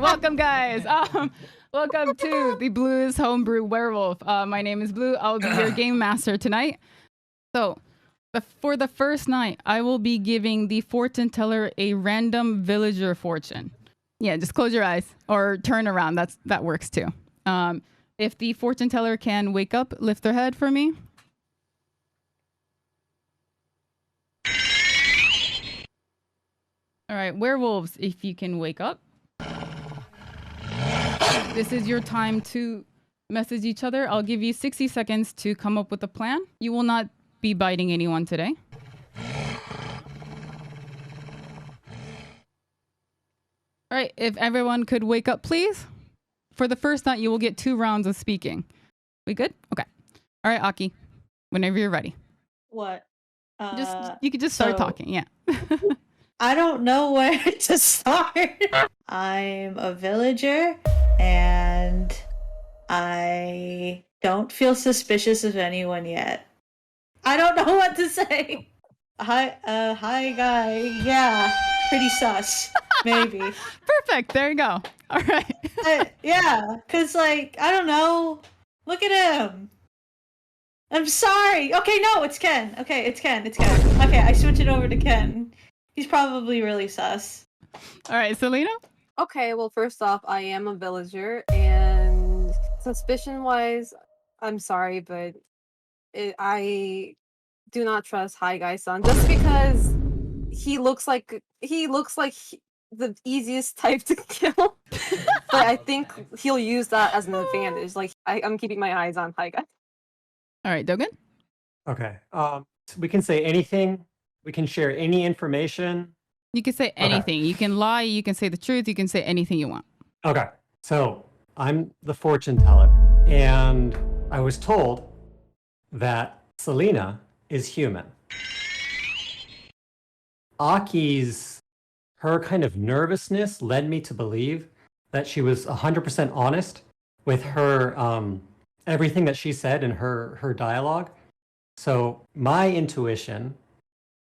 welcome guys. Welcome to the Blluist Homebrew Werewolf. My name is Blue. I'll be your game master tonight. So, for the first night, I will be giving the fortune teller a random villager fortune. Yeah, just close your eyes or turn around. That works too. If the fortune teller can wake up, lift their head for me. All right, werewolves, if you can wake up. This is your time to message each other. I'll give you 60 seconds to come up with a plan. You will not be biting anyone today. All right, if everyone could wake up, please. For the first night, you will get 2 rounds of speaking. We good? Okay. All right, Aki, whenever you're ready. What? You could just start talking, yeah. I don't know where to start. I'm a villager, and I don't feel suspicious of anyone yet. I don't know what to say. Highgai. Yeah, pretty sus. Maybe. Perfect. There you go. All right. Yeah, because, like, I don't know. Look at him. I'm sorry. Okay, no, it's Ken. Okay, it's Ken. Okay, I switch it over to Ken. He's probably really sus. All right, Celina? Okay, well, first off, I am a villager, and suspicion-wise, I'm sorry, but I do not trust Highgai-san just because he looks like the easiest type to kill. But I think he'll use that as an advantage. Like, I'm keeping my eyes on Highgai. All right, Dogen? Okay. We can say anything. We can share any information. You can say anything. Okay. You can lie. You can say the truth. You can say anything you want. Okay. So I'm the fortune teller, and I was told that Celina is human. Her kind of nervousness led me to believe that she was 100% honest with her everything that she said in her dialogue. So my intuition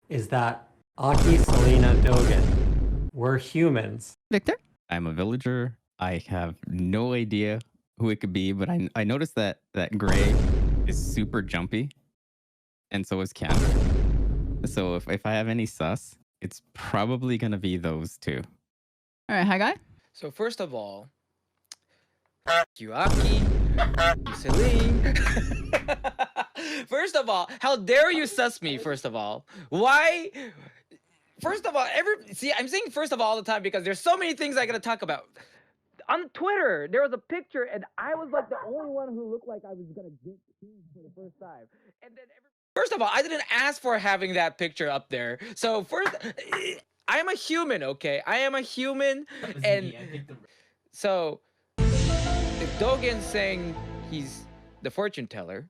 is that Aki, Celina, Dogen were humans. Victor? I'm a villager. I have no idea who it could be, but I noticed that Gray is super jumpy, and so is Ken. So if I have any sus, it's probably going to be those 2. All right, Highgai? So first of all, you Aki, you Celine. First of all, how dare you sus me, first of all? Why? First of all, I'm saying first of all the time because there's so many things I gotta talk about. On Twitter, there was a picture and I was like the only one who looked like I was gonna get killed for the first time. And then first of all, I didn't ask for having that picture up there. So first, I am a human, okay? I am a human, and so if Dogen's saying he's the fortune teller.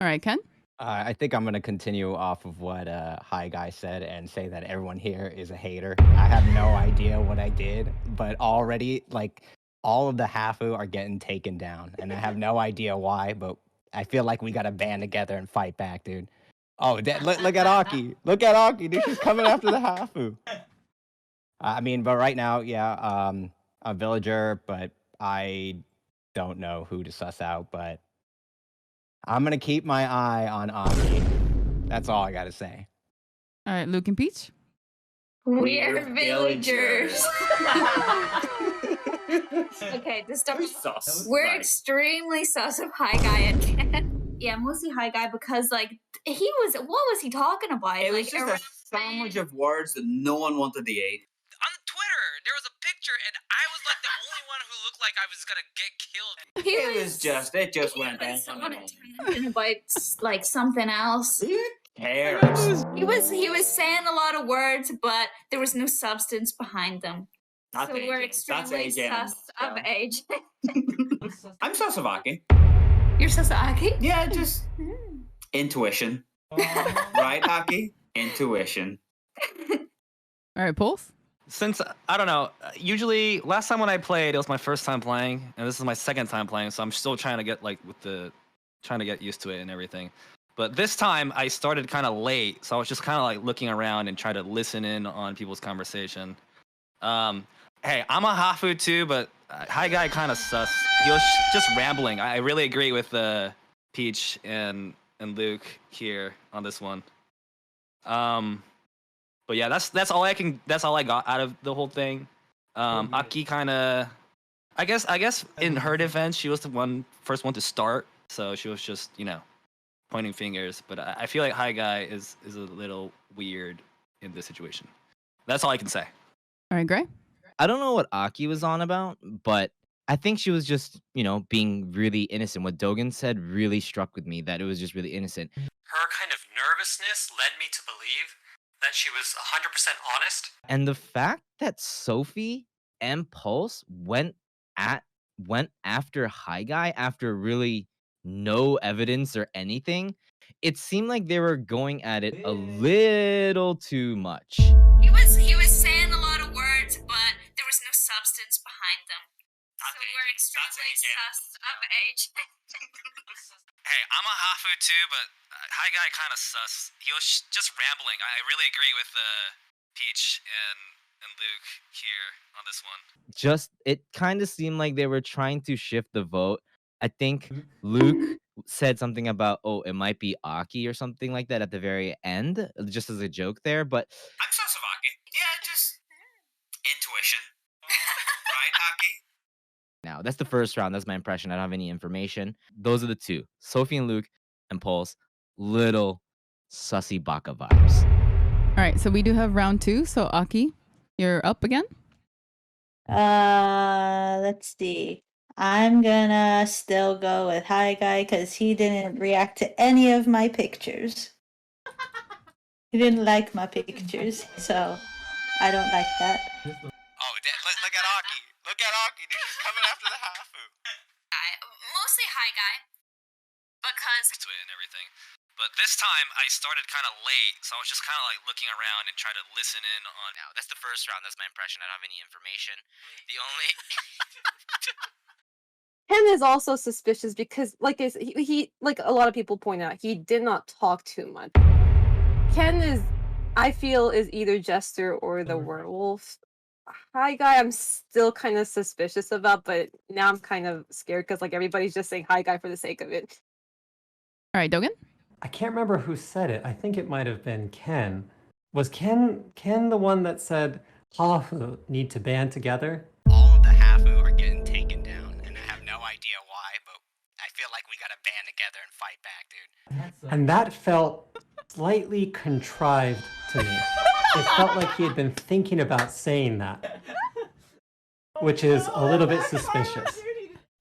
All right, Ken? I think I'm going to continue off of what Highgai said and say that everyone here is a hater. I have no idea what I did, but already, like, all of the Hafu are getting taken down, and I have no idea why, but I feel like we got to band together and fight back, dude. Oh, look at Aki. Look at Aki, dude. She's coming after the Hafu. I mean, but right now, yeah, I'm a villager, but I don't know who to suss out, but I'm going to keep my eye on Aki. That's all I got to say. All right, Luke and Peach? We're villagers. Okay, this stuff is sus. We're extremely sus of Highgai and Ken. Yeah, mostly Highgai because, like, what was he talking about? It was just a sandwich of words that no one wanted to eat. On Twitter, there was a picture and I was like the only one who looked like I was gonna get killed. It just went down. About like something else. Who cares? He was saying a lot of words, but there was no substance behind them. So we're extremely sus of age. I'm sus of Aki. You're sus of Aki? Yeah, just intuition. Right, Aki? Intuition. All right, Pulse? Since, I don't know, usually last time when I played, it was my first time playing, and this is my second time playing, so I'm still trying to get trying to get used to it and everything. But this time I started kind of late, so I was just kind of like looking around and trying to listen in on people's conversation. Hey, I'm a Hafu too, but Highgai kind of sus. He was just rambling. I really agree with Peach and Luke here on this one. But yeah, that's all I got out of the whole thing. Aki kind of, I guess in her defense, she was the first one to start, so she was just pointing fingers. But I feel like Highgai is a little weird in this situation. That's all I can say. All right, Gray. I don't know what Aki was on about, but I think she was just, being really innocent. What Dogen said really struck with me, that it was just really innocent. Her kind of nervousness led me to believe that she was 100% honest. And the fact that Sophie and Pulse went after Highgai after really no evidence or anything, it seemed like they were going at it a little too much. He was saying a lot of words, but there was no substance behind them. So we're extremely sus of age. Hey, I'm a Hafu too, but Highgai kind of sus. He was just rambling. I really agree with Peach and Luke here on this one. It kind of seemed like they were trying to shift the vote. I think Luke said something about, it might be Aki or something like that at the very end, just as a joke there. But I'm sus of Aki. Yeah, just intuition. Right, Aki? now, that's the first round. That's my impression. I don't have any information. Those are the two. Sophie and Luke and Pulse. Little sussy baka vibes. All right, so we do have round 2. So Aki, you're up again. Let's see. I'm gonna still go with Highgai because he didn't react to any of my pictures. He didn't like my pictures, so I don't like that. Oh, look at Aki. Look at Aki, dude. She's coming after the Hafu. Mostly Highgai, because To it and everything. But this time I started kind of late, so I was just kind of like looking around and trying to listen in on. Now, that's the first round. That's my impression. I don't have any information. The only... Ken is also suspicious because, he like a lot of people point out, he did not talk too much. Ken is, I feel, is either Jester or the werewolf. Highgai, I'm still kind of suspicious about, but now I'm kind of scared because everybody's just saying Highgai for the sake of it. All right, Dogen. I can't remember who said it. I think it might have been Ken. Was Ken the one that said Hafu need to band together? All of the Hafu are getting taken down, and I have no idea why, but I feel like we gotta band together and fight back, dude. And that felt slightly contrived to me. It felt like he had been thinking about saying that, which is a little bit suspicious.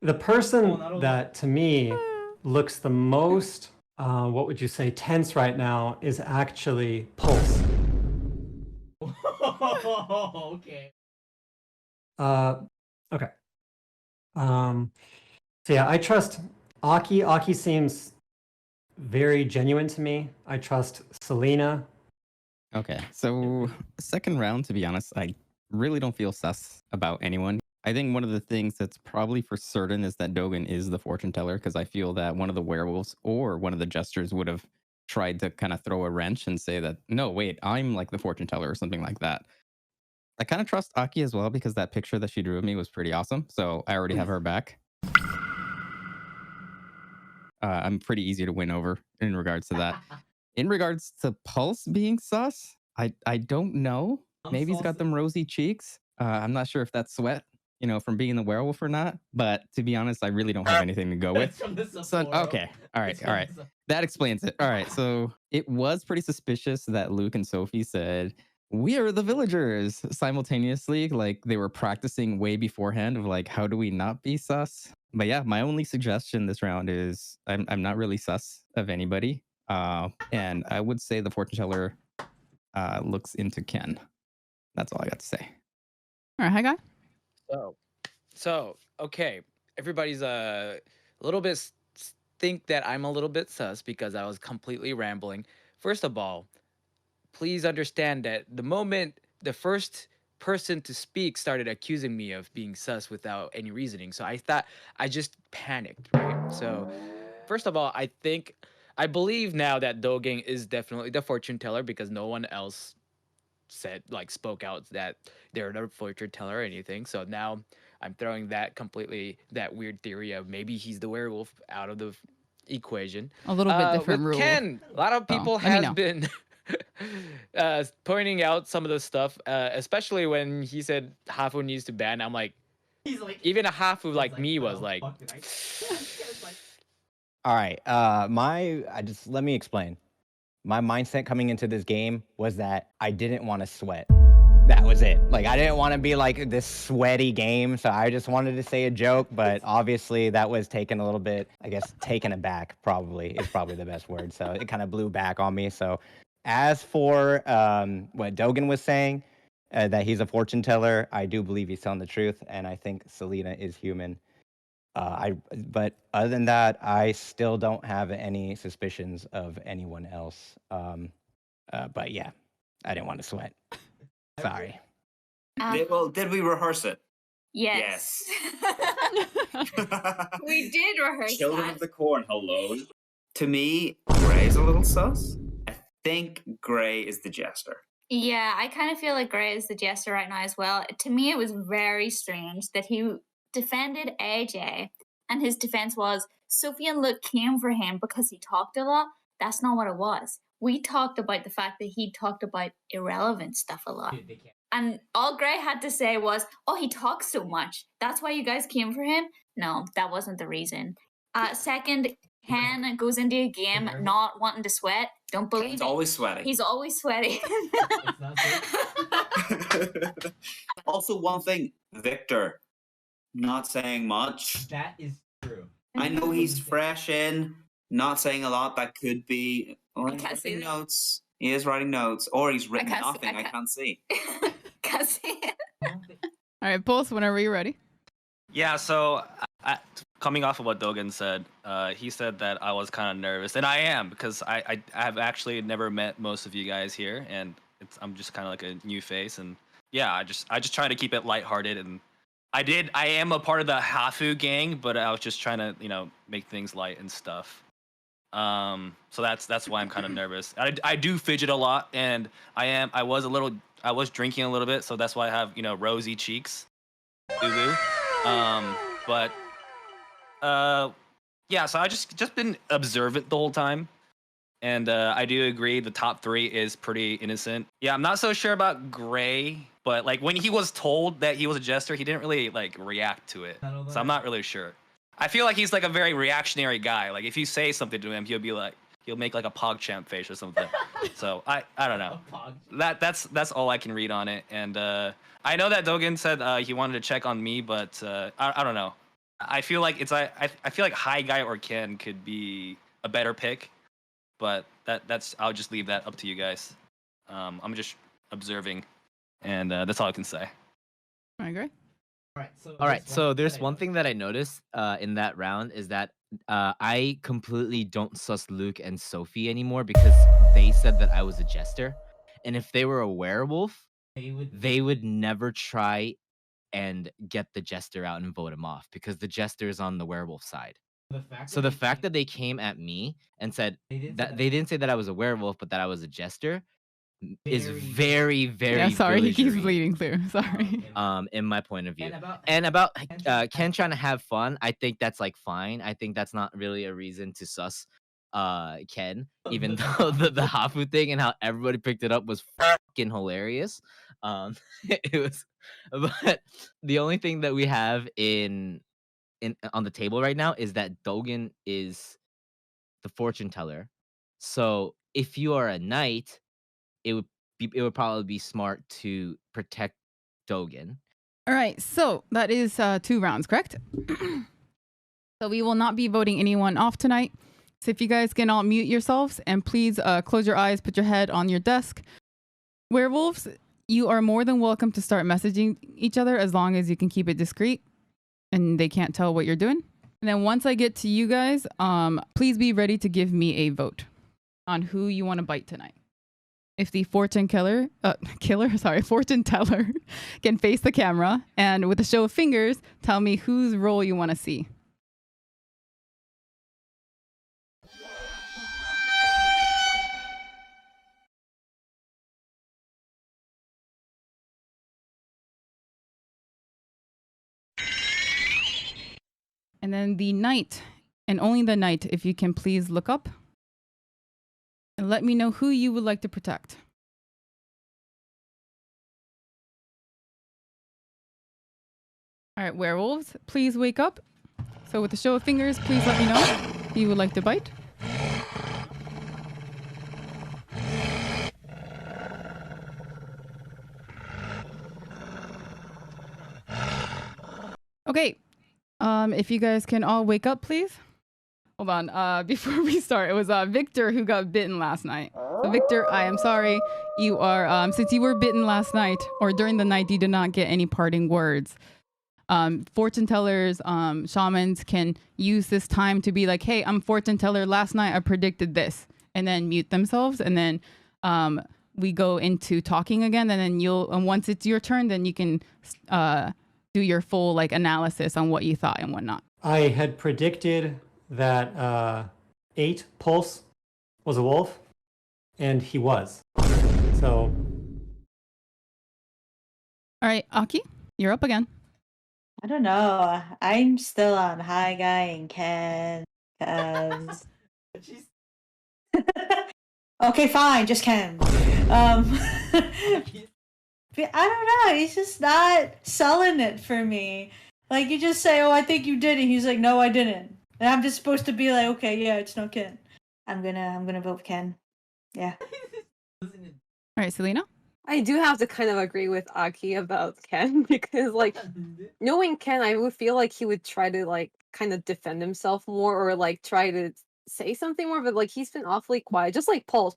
The person that, to me, looks the most, what would you say, tense right now is actually Pulse. Okay. Okay. So yeah, I trust Aki. Aki seems very genuine to me. I trust Celina. Okay, so second round, to be honest, I really don't feel sus about anyone. I think one of the things that's probably for certain is that Dogen is the fortune teller, because I feel that one of the werewolves or one of the jesters would have tried to kind of throw a wrench and say that, no, wait, I'm like the fortune teller or something like that. I kind of trust Aki as well because that picture that she drew of me was pretty awesome. So I already have her back. I'm pretty easy to win over in regards to that. In regards to Pulse being sus, I don't know. Maybe he's got them rosy cheeks. I'm not sure if that's sweat, from being the werewolf or not. But to be honest, I really don't have anything to go with. So, okay. All right. That explains it. All right. So it was pretty suspicious that Luke and Sophie said, "We are the villagers," simultaneously. Like they were practicing way beforehand of like, how do we not be sus? But yeah, my only suggestion this round is I'm not really sus of anybody. And I would say the fortune teller looks into Ken. That's all I got to say. All right, Highgai. So okay, everybody's a little bit think that I'm a little bit sus because I was completely rambling. First of all, please understand that the moment the first person to speak started accusing me of being sus without any reasoning, so I just panicked, right? So first of all, I believe now that Dogen is definitely the fortune teller because no one else said like spoke out that they're not a fortune teller or anything. So now I'm throwing that weird theory of maybe he's the werewolf out of the equation. A little bit different With rule. Ken, a lot of So, people let me has know. been pointing out some of the stuff, especially when he said Hafu needs to ban. I'm like, even a Hafu like me was like, All right. Let me explain. My mindset coming into this game was that I didn't want to sweat. That was it. Like, I didn't want to be like this sweaty game, so I just wanted to say a joke, but obviously that was taken a little bit, I guess, taken aback probably is probably the best word. So it kind of blew back on me. So as for what Dogen was saying, that he's a fortune teller, I do believe he's telling the truth, and I think Celina is human. But other than that, I still don't have any suspicions of anyone else. But yeah, I didn't want to sweat. Sorry. Well, did we rehearse it? Yes. We did rehearse Children that. of the Corn, hello. To me, Gray's a little sus. I think Gray is the jester. Yeah, I kind of feel like Gray is the jester right now as well. To me, it was very strange that he defended AJ, and his defense was Sophie and Luke came for him because he talked a lot. That's not what it was. We talked about the fact that he talked about irrelevant stuff a lot. And all Gray had to say was, oh, he talks so much. That's why you guys came for him? No, that wasn't the reason. Second, Ken goes into a game not wanting to sweat. Don't believe He's it. always sweating. He's always sweating. Also, one thing, Victor, not saying much. That is true. I know he's fresh in, not saying a lot. That could be can't see writing that. notes. He is writing notes, or he's written can't see- nothing. I can't see. Can't see it. All right, Pulse, whenever you're ready. Yeah, so coming off of what Dogen said, he said that I was kind of nervous, and I am because I have actually never met most of you guys here, and I'm just kind of like a new face, and yeah, I just try to keep it lighthearted, and I am a part of the Hafu gang, but I was just trying to make things light and stuff. So that's why I'm kind of nervous. I do fidget a lot, and I was drinking a little bit, so that's why I have rosy cheeks. Boo-boo. But yeah, so I just been observant the whole time, and I do agree the top 3 is pretty innocent. Yeah, I'm not so sure about Gray, but like when he was told that he was a jester, he didn't really like react to it. So I'm not really sure. I feel like he's like a very reactionary guy. Like if you say something to him, he'll make like a PogChamp face or something. So I don't know. That's all I can read on it. And I know that Dogen said he wanted to check on me, but I don't know. I feel like I feel like Highgai or Ken could be a better pick, but I'll just leave that up to you guys. I'm just observing, and that's all I can say. All right, Gray. All right, so there's one thing that I noticed in that round is that I completely don't sus Luke and Sophie anymore because they said that I was a jester, and if they were a werewolf, they would never try and get the jester out and vote him off because the jester is on the werewolf side. So the fact that they came at me and said that they didn't say that I was a werewolf, but that I was a jester is very, very Yeah, sorry, he keeps villagery, bleeding through. Sorry. in my point of view. And about Ken trying to have fun, I think that's like fine. I think that's not really a reason to sus Ken, even though the Hafu thing and how everybody picked it up was fucking hilarious. It was, but the only thing that we have in on the table right now is that Dogen is the fortune teller. So if you are a knight, it would probably be smart to protect Dogen. All right, so that is 2 rounds, correct? So we will not be voting anyone off tonight. So if you guys can all mute yourselves and please close your eyes, put your head on your desk. Werewolves, you are more than welcome to start messaging each other as long as you can keep it discreet and they can't tell what you're doing. And then once I get to you guys, please be ready to give me a vote on who you want to bite tonight. If the fortune teller can face the camera and with a show of fingers, tell me whose role you want to see. And then the knight, and only the knight, if you can please look up and let me know who you would like to protect. All right, werewolves, please wake up. So with a show of fingers, please let me know who you would like to bite. Okay, if you guys can all wake up, please. Hold on, before we start, it was Victor who got bitten last night. So Victor, I am sorry. You are, since you were bitten last night, or during the night, you did not get any parting words. Fortune tellers, shamans can use this time to be like, hey, I'm fortune teller. Last night I predicted this, and then mute themselves. And then we go into talking again. And then and once it's your turn, then you can do your full like analysis on what you thought and whatnot. I had predicted that 8 Pulse was a wolf, and he was. So. All right, Aki, you're up again. I don't know. I'm still on Highgai and Ken because. Okay, fine, just Ken. But I don't know. He's just not selling it for me. Like you just say, "Oh, I think you did," and he's like, "No, I didn't." And I'm just supposed to be like, "Okay, yeah, it's not Ken." I'm gonna vote Ken. Yeah. All right, Celina. I do have to kind of agree with Aki about Ken because, like, knowing Ken, I would feel like he would try to, like, kind of defend himself more or, like, try to say something more, but, like, he's been awfully quiet. Just like Pulse.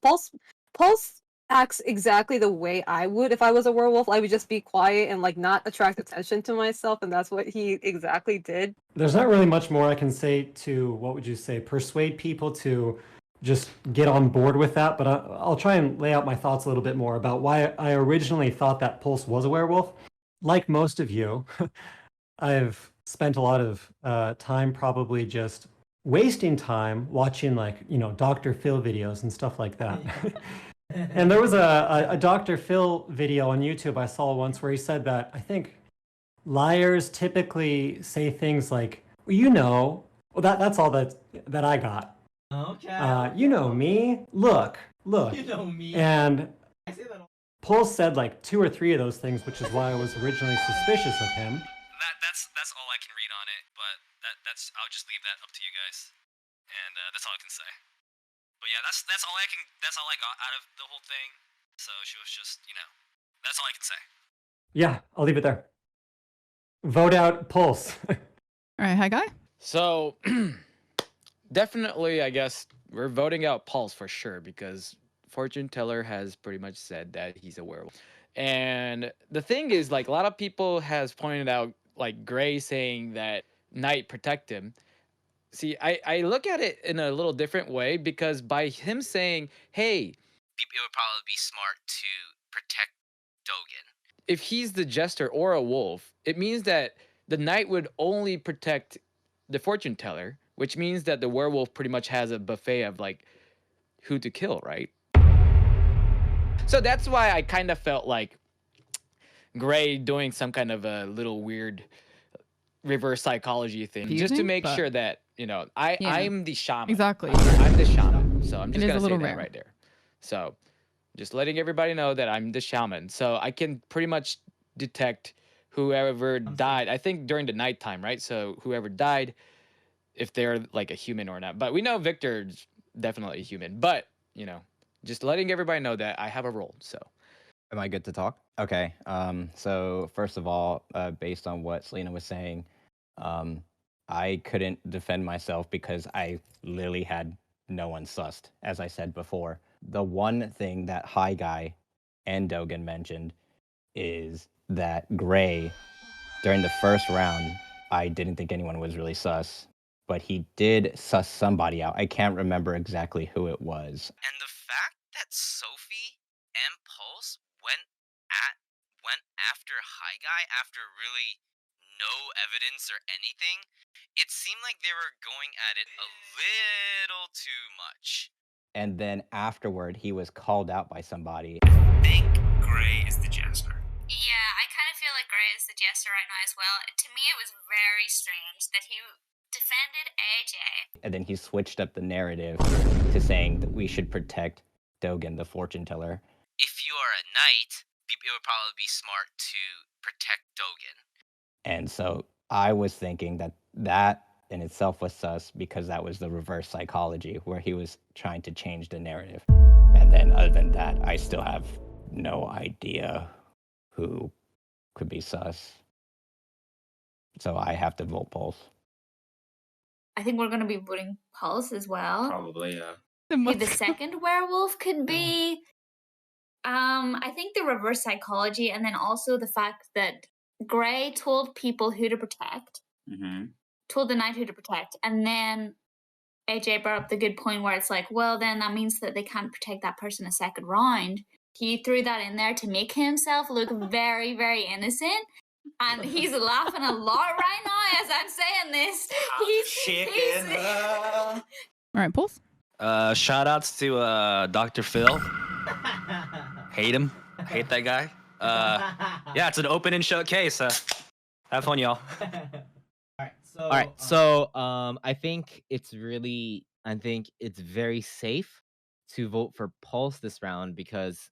Pulse acts exactly the way I would if I was a werewolf. I would just be quiet and, like, not attract attention to myself, and that's what he exactly did. There's not really much more I can say to, what would you say, persuade people to just get on board with that, but I'll try and lay out my thoughts a little bit more about why I originally thought that Pulse was a werewolf. Like most of you, I've spent a lot of time probably just wasting time watching, like, you know, Dr. Phil videos and stuff like that. And there was a Dr. Phil video on YouTube I saw once where he said that, I think, liars typically say things like, well, you know, well, that's all that I got. Okay. You know me. Look. You know me. And I say that all. Pulse said like 2 or 3 of those things, which is why I was originally suspicious of him. That's all I can read on it, but that's I'll just leave that up to you guys, and that's all I can say. But yeah, that's all I got out of the whole thing. So she was just, you know, that's all I can say. Yeah, I'll leave it there. Vote out Pulse. All right, Highgai. So definitely, I guess we're voting out Pulse for sure because fortune teller has pretty much said that he's a werewolf. And the thing is, like, a lot of people has pointed out, like Gray saying that Knight protect him. See, I look at it in a little different way because by him saying, hey, It would probably be smart to protect Dogen. if he's the jester or a wolf, it means that the Knight would only protect the fortune teller, which means that the werewolf pretty much has a buffet of like who to kill, right? So that's why I kind of felt like Gray doing some kind of a little weird reverse psychology thing, just to make sure that, you know, I'm the shaman. Exactly. I'm the shaman. So I'm just It is gonna a say little that rare. right there. So just letting everybody know that I'm the shaman. So I can pretty much detect whoever died. I think during the nighttime, right? So whoever died, if they're like a human or not. But we know Victor's definitely a human. But, you know, just letting everybody know that I have a role. So Am I good to talk? Okay. So first of all, based on what Celina was saying, I couldn't defend myself because I literally had no one sussed, as I said before. The one thing that Highgai and Dogen mentioned is that Gray, during the first round, I didn't think anyone was really sus, but he did suss somebody out. I can't remember exactly who it was. And the fact that Sophie and Pulse went after Highgai after really no evidence or anything, it seemed like they were going at it a little too much. And then afterward, he was called out by somebody. I think Gray is the jester. Yeah, I kind of feel like Gray is the jester right now as well. To me, it was very strange that he defended AJ. And then he switched up the narrative to saying that we should protect Dogen, the fortune teller. If you are a knight, it would probably be smart to protect Dogen. And so I was thinking that that in itself was sus because that was the reverse psychology where he was trying to change the narrative. And then other than that, I still have no idea who could be sus. So I have to vote Pulse. I think we're going to be voting Pulse as well. Probably, yeah. Who the second werewolf could be. I think the reverse psychology, and then also the fact that Gray told people who to protect, told the knight who to protect, and then AJ brought up the good point where it's like, well, then that means that they can't protect that person a second round. He threw that in there to make himself look very, very innocent. And he's laughing a lot right now as I'm saying this. He's shaking. All right, Pulse. Shout outs to Dr. Phil. Hate him. Hate that guy. Yeah, it's an open and shut case. Have fun, y'all. All right, so I think it's very safe to vote for Pulse this round because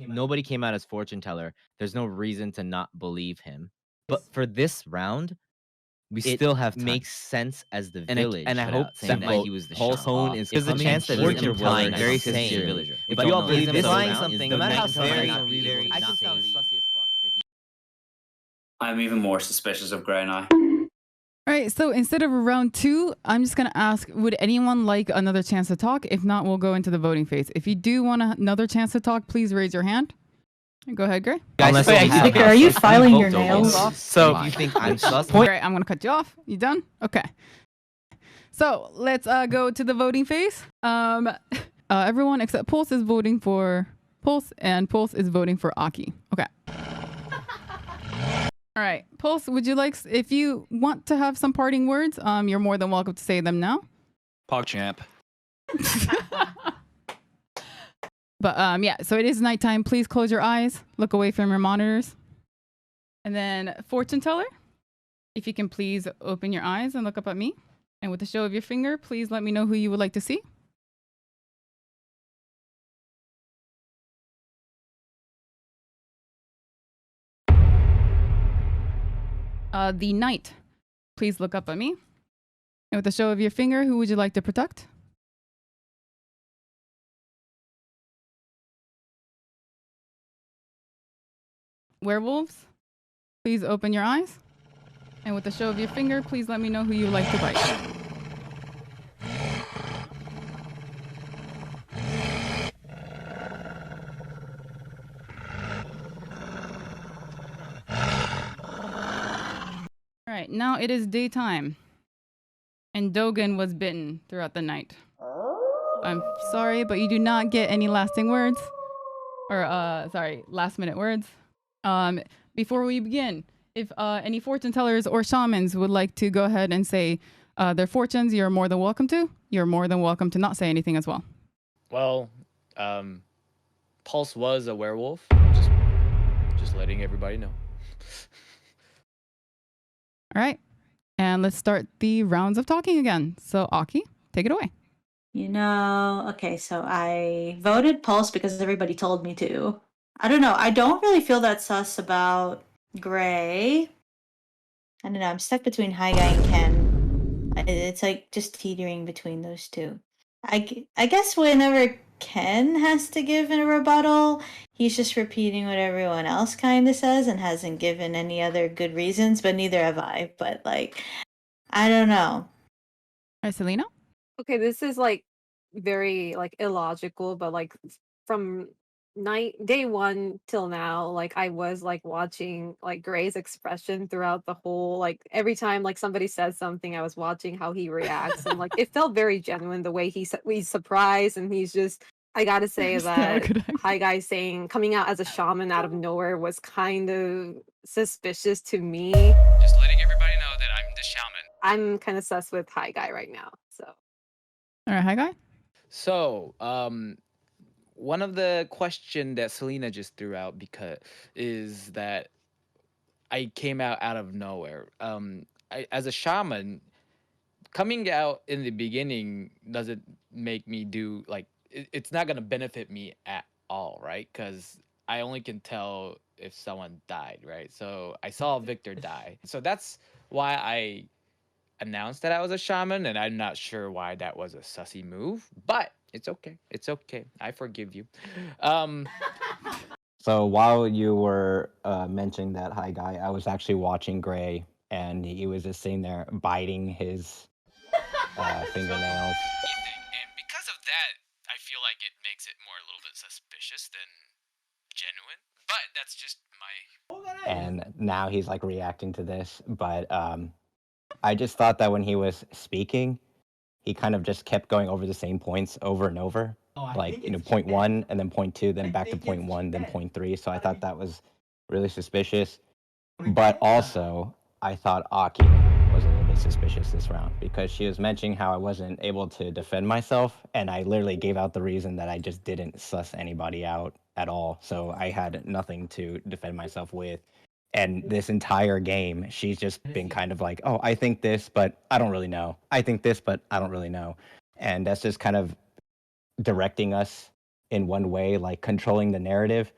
nobody came out as fortune teller. There's no reason to not believe him. But for this round, we still have time. Makes sense as the village. And I hope that he was the Pulse tone is because the chance that he's implying very same. If you all believe this something, no matter how very I can tell sussy as fuck that he. I'm even more suspicious of Grey now. All right, so instead of round 2, I'm just going to ask, would anyone like another chance to talk? If not, we'll go into the voting phase. If you do want another chance to talk, please raise your hand. Go ahead, Gray. Guys, wait, are you filing your nails? So if you think I'm sus, All right, I'm going to cut you off. You done? Okay. So let's go to the voting phase. Everyone except Pulse is voting for Pulse, and Pulse is voting for Aki. Okay. All right, Pulse, would you like, if you want to have some parting words, you're more than welcome to say them now. PogChamp. But yeah, so it is nighttime. Please close your eyes, look away from your monitors. And then fortune teller, if you can please open your eyes and look up at me. And with the show of your finger, please let me know who you would like to see. The knight, please look up at me. And with the show of your finger, who would you like to protect? Werewolves, please open your eyes. And with the show of your finger, please let me know who you would like to bite. All right, now it is daytime. And Dogen was bitten throughout the night. I'm sorry, but you do not get any lasting words. Or, sorry, last minute words. Before we begin, if any fortune tellers or shamans would like to go ahead and say their fortunes, you're more than welcome to. You're more than welcome to not say anything as well. Well, Pulse was a werewolf. Just letting everybody know. All right. And let's start the rounds of talking again. So, Aki, take it away. You know, okay, so I voted Pulse because everybody told me to. I don't know. I don't really feel that sus about Gray. I don't know. I'm stuck between Highgai and Ken. It's like just teetering between those two. I guess whenever Ken has to give a rebuttal, he's just repeating what everyone else kind of says and hasn't given any other good reasons, but neither have I. But, like, I don't know. All right, Celina? Okay, this is like very like illogical, but like from day one till now, like I was like watching like Gray's expression throughout the whole, like every time like somebody says something, I was watching how he reacts, and like it felt very genuine the way he's surprised, and he's just. I gotta say that Highgai saying coming out as a shaman out of nowhere was kind of suspicious to me. Just letting everybody know that I'm the shaman. I'm kind of sus with Highgai right now. So. All right, Highgai. So, one of the question that Celina just threw out is that I came out of nowhere. As a shaman, coming out in the beginning doesn't make me do like it's not gonna benefit me at all, right? Because I only can tell if someone died, right? So I saw Victor die, so that's why I announced that I was a shaman, and I'm not sure why that was a sussy move, but it's okay. It's okay. I forgive you. So while you were mentioning that, hi guy, I was actually watching Gray, and he was just sitting there biting his fingernails. And because of that, I feel like it makes it more a little bit suspicious than genuine. But that's just my. And now he's like reacting to this, but I just thought that when he was speaking, he kind of just kept going over the same points over and over. Like, you know, point 1 and then point 2, then back to point 1, then point 3. So I thought that was really suspicious. But also, I thought Aki was a little bit suspicious this round because she was mentioning how I wasn't able to defend myself, and I literally gave out the reason that I just didn't suss anybody out at all. So I had nothing to defend myself with. And this entire game, she's just been kind of like, oh, I think this, but I don't really know. I think this, but I don't really know. And that's just kind of directing us in one way, like controlling the narrative.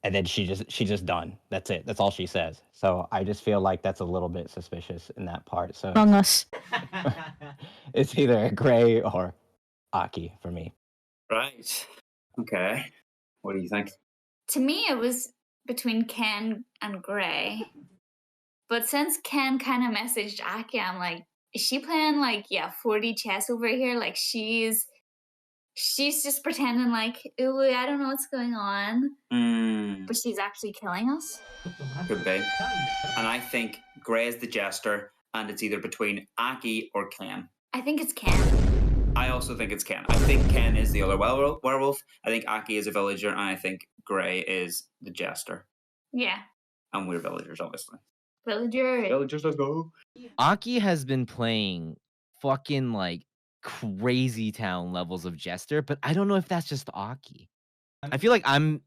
And then she just done. That's it. That's all she says. So I just feel like that's a little bit suspicious in that part. So Among Us. it's either Gray or Aki for me. Right. Okay. What do you think? To me, it was between Ken and Gray. But since Ken kind of messaged Aki, I'm like, is she playing like 40 chess over here? Like she's just pretending like, ooh, I don't know what's going on. But she's actually killing us. Could be. And I think Gray is the jester, and it's either between Aki or Ken. I think it's Ken. I also think it's Ken. I think Ken is the other werewolf. I think Aki is a villager, and I think Gray is the jester. Yeah. And we're villagers, obviously. Villager. Villagers, let's go. Aki has been playing fucking like crazy town levels of jester, but I don't know if that's just Aki. I feel like I'm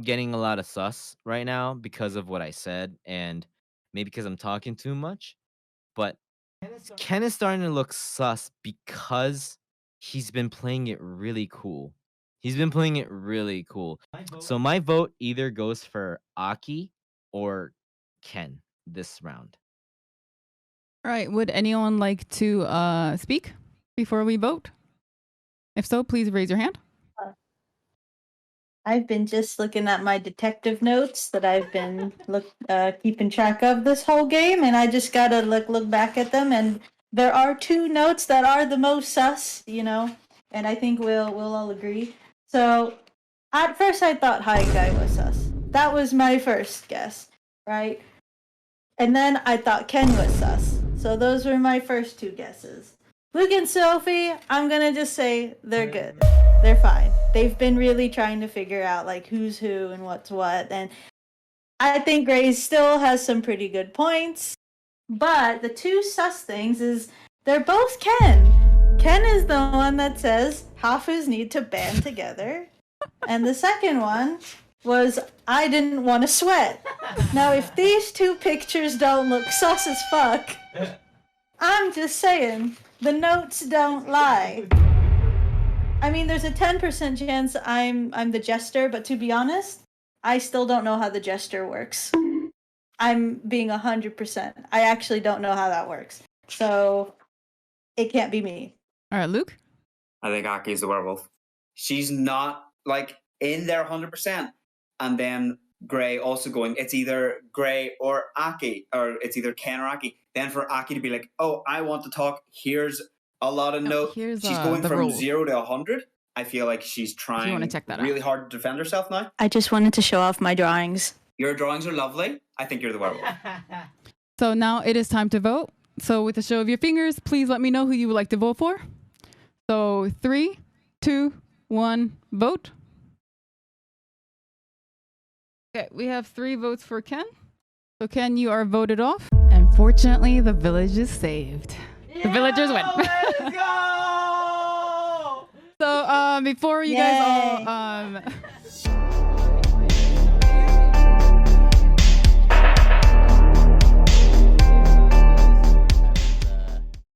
getting a lot of sus right now because of what I said, and maybe because I'm talking too much. But Ken is starting to look sus because he's been playing it really cool. He's been playing it really cool. So my vote either goes for Aki or Ken this round. All right. Would anyone like to speak before we vote? If so, please raise your hand. I've been just looking at my detective notes that I've been keeping track of this whole game, and I just gotta look back at them, and there are 2 notes that are the most sus, you know, and I think we'll all agree. So at first I thought Highgai was sus. That was my first guess, right? And then I thought Ken was sus. So those were my first 2 guesses. Luke and Sophie, I'm gonna just say they're good. They're fine. They've been really trying to figure out like who's who and what's what, and I think Gray still has some pretty good points. But the 2 sus things is they're both Ken. Ken is the one that says Hafus need to band together, and the second one was I didn't want to sweat. Now if these 2 pictures don't look sus as fuck, I'm just saying the notes don't lie. I mean, there's a 10% chance I'm the jester, but to be honest, I still don't know how the jester works. I'm being 100%. I actually don't know how that works. So, it can't be me. All right, Luke? I think Aki is the werewolf. She's not, like, in there 100%. And then Gray also going, it's either Gray or Aki, or it's either Ken or Aki. Then for Aki to be like, oh, I want to talk, here's a lot of notes. She's going from rule. 0 to 100. I feel like she's trying check that really hard to defend herself now. I just wanted to show off my drawings. Your drawings are lovely. I think you're the werewolf. So now it is time to vote. So with a show of your fingers, please let me know who you would like to vote for. So 3, 2, 1, vote. Okay, we have 3 votes for Ken. So Ken, you are voted off. And fortunately, the village is saved. The villagers win. Let's go! So before you guys all